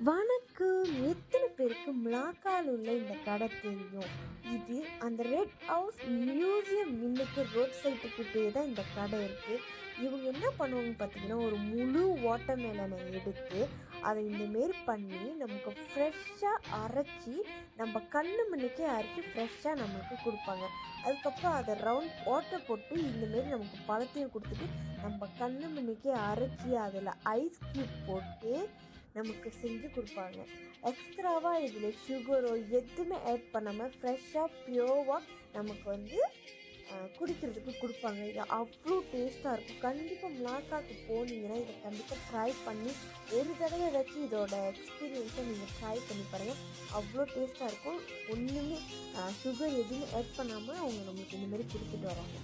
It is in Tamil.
வணக்கம். எத்தனை பேருக்கு மிளாக்கால் உள்ள இந்த கடை தெரியும்? இது அந்த ரெட் ஹவுஸ் மியூசியம் மின்னுக்கு ரோட் சைட்டுக்கிட்டே தான் இந்த கடை இருக்குது. இவங்க என்ன பண்ணுவாங்க பார்த்தீங்கன்னா, ஒரு முழு வாட்டர்மெலனை எடுத்து அதை இந்தமாரி பண்ணி நமக்கு ஃப்ரெஷ்ஷாக அரைச்சி நம்ம கண்ணு மணிக்கே அரைச்சி ஃப்ரெஷ்ஷாக நம்மளுக்கு கொடுப்பாங்க. அதுக்கப்புறம் அதை ரவுண்ட் வாட்டர் போட்டு இந்தமாரி நமக்கு பழத்தையும் கொடுத்துட்டு நம்ம கண்ணு மணிக்கே அரைச்சி அதில் ஐஸ் க்யூப் போட்டு நமக்கு செஞ்சு கொடுப்பாங்க. எக்ஸ்ட்ராவாக இதில் சுகரோ எதுவுமே ஆட் பண்ணாமல் ஃப்ரெஷ்ஷாக ப்யூராக நமக்கு குடிக்கிறதுக்கு கொடுப்பாங்க. இது அவ்வளோ டேஸ்ட்டாக இருக்கும். கண்டிப்பாக மிளாக்காவுக்கு போனீங்கன்னா இதை கண்டிப்பாக ட்ரை பண்ணி ஒரு தடவை வச்சு இதோட எக்ஸ்பீரியன்ஸை நீங்கள் ட்ரை பண்ணி பாருங்கள். அவ்வளோ டேஸ்ட்டாக இருக்கும். ஒன்றுமே சுகர் எதுவுமே ஆட் பண்ணாமல் அவங்க நம்மளுக்கு இந்தமாரி கொடுத்துட்டு வராங்க.